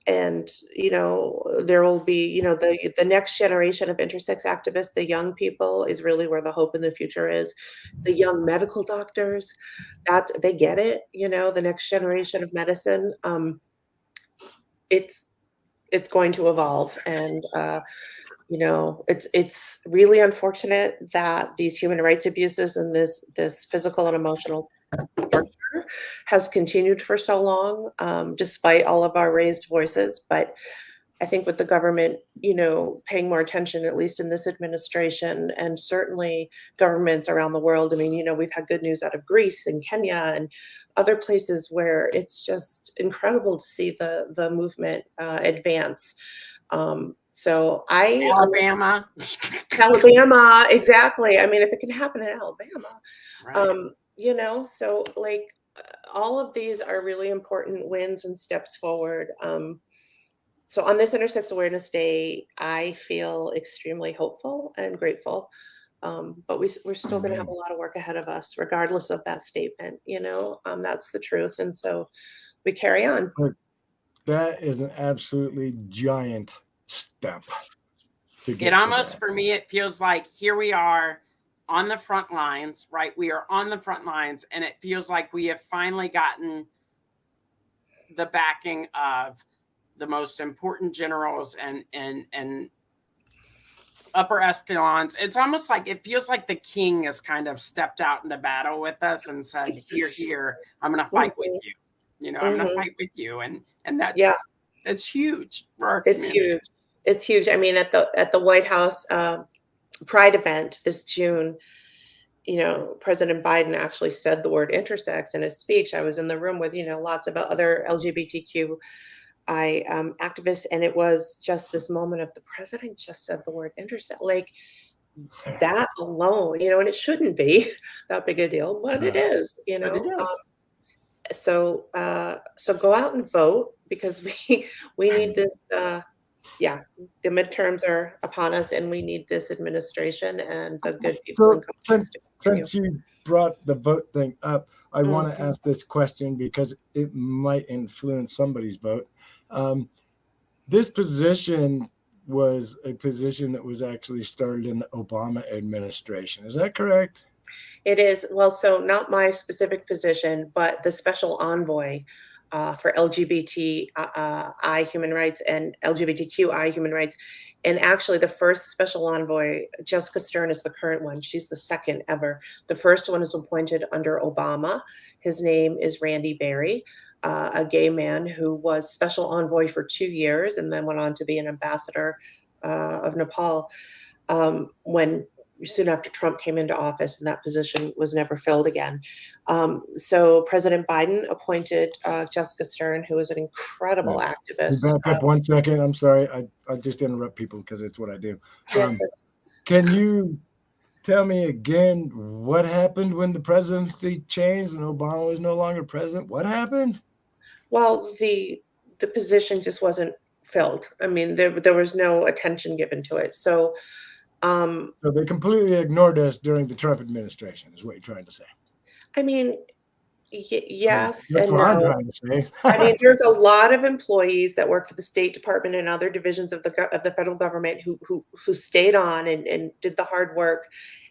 And, there will be, the next generation of intersex activists, the young people is really where the hope in the future is. The young medical doctors, they get it, the next generation of medicine. It's going to evolve. And, it's really unfortunate that these human rights abuses and this physical and emotional torture has continued for so long, despite all of our raised voices. But I think with the government, paying more attention, at least in this administration, and certainly governments around the world. I mean, we've had good news out of Greece and Kenya and other places where it's just incredible to see the movement advance. So Alabama. Alabama, exactly. I mean, if it can happen in Alabama, Right. so like all of these are really important wins and steps forward. So on this Intersex Awareness Day, I feel extremely hopeful and grateful. But we're still going to have a lot of work ahead of us, regardless of that statement. That's the truth, and so we carry on. That is an absolutely giant step. It almost, for me, it feels like here we are on the front lines, right? We are on the front lines, and it feels like we have finally gotten the backing of the most important generals and upper echelons. It's almost like it feels like the king has kind of stepped out into battle with us and said, here, I'm going to fight with you. I'm going to fight with you. And that's, it's huge for our community. Huge. It's huge. I mean, at the White House Pride event this June, President Biden actually said the word intersex in his speech. I was in the room with, lots of other LGBTQI activists, and it was just this moment of the president just said the word intersex, like that alone, and it shouldn't be that big a deal, but it is, But it is. So go out and vote, because we need this. The midterms are upon us, and we need this administration and the good people in Congress to continue. Since you brought the vote thing up, I want to ask this question because it might influence somebody's vote. This position was a position that was actually started in the Obama administration. Is that correct? It is. Well, so not my specific position, but the special envoy for LGBTI human rights and LGBTQI human rights. And actually, the first special envoy, Jessica Stern, is the current one. She's the second ever. The first one is appointed under Obama. His name is Randy Berry, a gay man who was special envoy for 2 years and then went on to be an ambassador of Nepal when soon after Trump came into office, and that position was never filled again. So President Biden appointed Jessica Stern, who is an incredible activist. Back up 1 second. I'm sorry. I just interrupt people because it's what I do. Can you tell me again what happened when the presidency changed and Obama was no longer president? What happened? Well, the position just wasn't filled. I mean, there was no attention given to it. So they completely ignored us during the Trump administration, is what you're trying to say. I mean, yes That's and what I'm no. trying to say. I mean, there's a lot of employees that work for the State Department and other divisions of the federal government who stayed on and did the hard work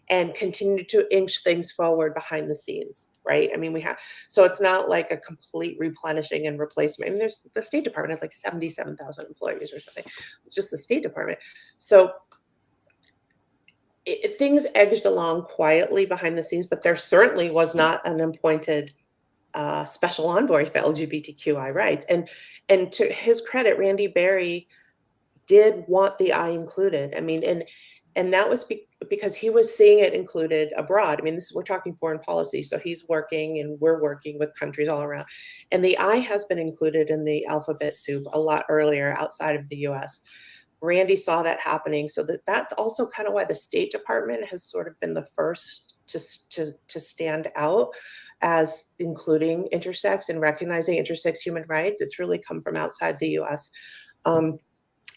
and continued to inch things forward behind the scenes, right? I mean, so it's not like a complete replenishing and replacement. I mean, the State Department has like 77,000 employees or something. It's just the State Department. So things edged along quietly behind the scenes, but there certainly was not an appointed special envoy for LGBTQI rights. And to his credit, Randy Berry did want the I included. I mean, and that was because he was seeing it included abroad. I mean, we're talking foreign policy, so he's working and we're working with countries all around. And the I has been included in the alphabet soup a lot earlier outside of the US. Randy saw that happening, so that's also kind of why the State Department has sort of been the first to stand out as including intersex and recognizing intersex human rights. It's really come from outside the US.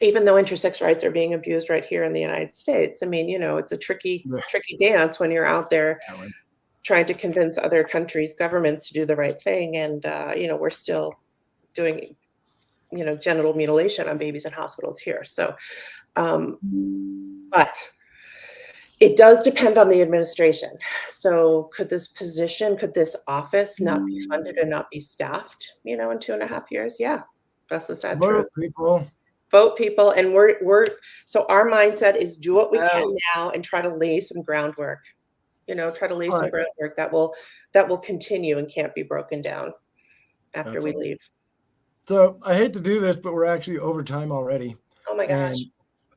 Even though intersex rights are being abused right here in the United States. I mean, it's a tricky dance when you're out there trying to convince other countries' governments to do the right thing. And, we're still doing genital mutilation on babies in hospitals here. So, but it does depend on the administration. So could this office not be funded and not be staffed, in 2.5 years? Yeah, that's the sad truth. Vote people. And so our mindset is do what we can now and try to lay some groundwork, that will continue and can't be broken down after we leave. So I hate to do this, but we're actually over time already. Oh my gosh. And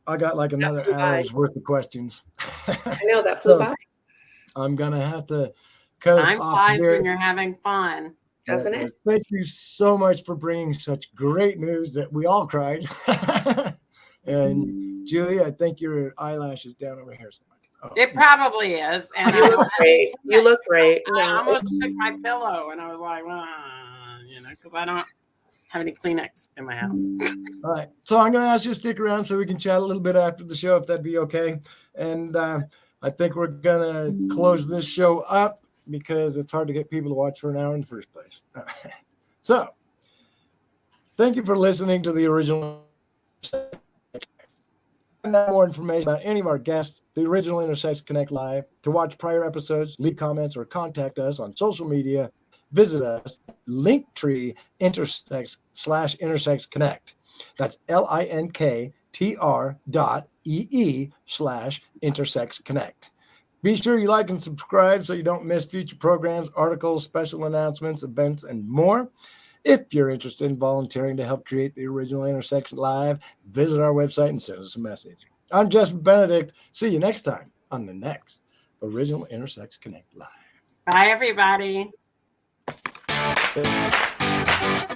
I got like another hour's worth of questions. I know that flew by. I'm going to have to cut us off. Time flies when you're having fun. Doesn't it? Thank you so much for bringing such great news that we all cried. And Julie, I think your eyelash is down over here so much. Oh. It probably is. And you look great. You look great. I almost took my pillow and I was like, because I don't have any Kleenex in my house. All right. So I'm going to ask you to stick around so we can chat a little bit after the show, if that'd be okay. And I think we're going to close this show up because it's hard to get people to watch for an hour in the first place. So thank you for listening to the original. Find out more information about any of our guests, the original Intersex Connect Live. To watch prior episodes, leave comments, or contact us on social media, visit us, Linktree Intersex Connect. That's linktr.ee/Intersex Connect. Be sure you like and subscribe so you don't miss future programs, articles, special announcements, events, and more. If you're interested in volunteering to help create the original Intersex Live, visit our website and send us a message. I'm Justin Benedict. See you next time on the next Original Intersex Connect Live. Bye, everybody. Thank you.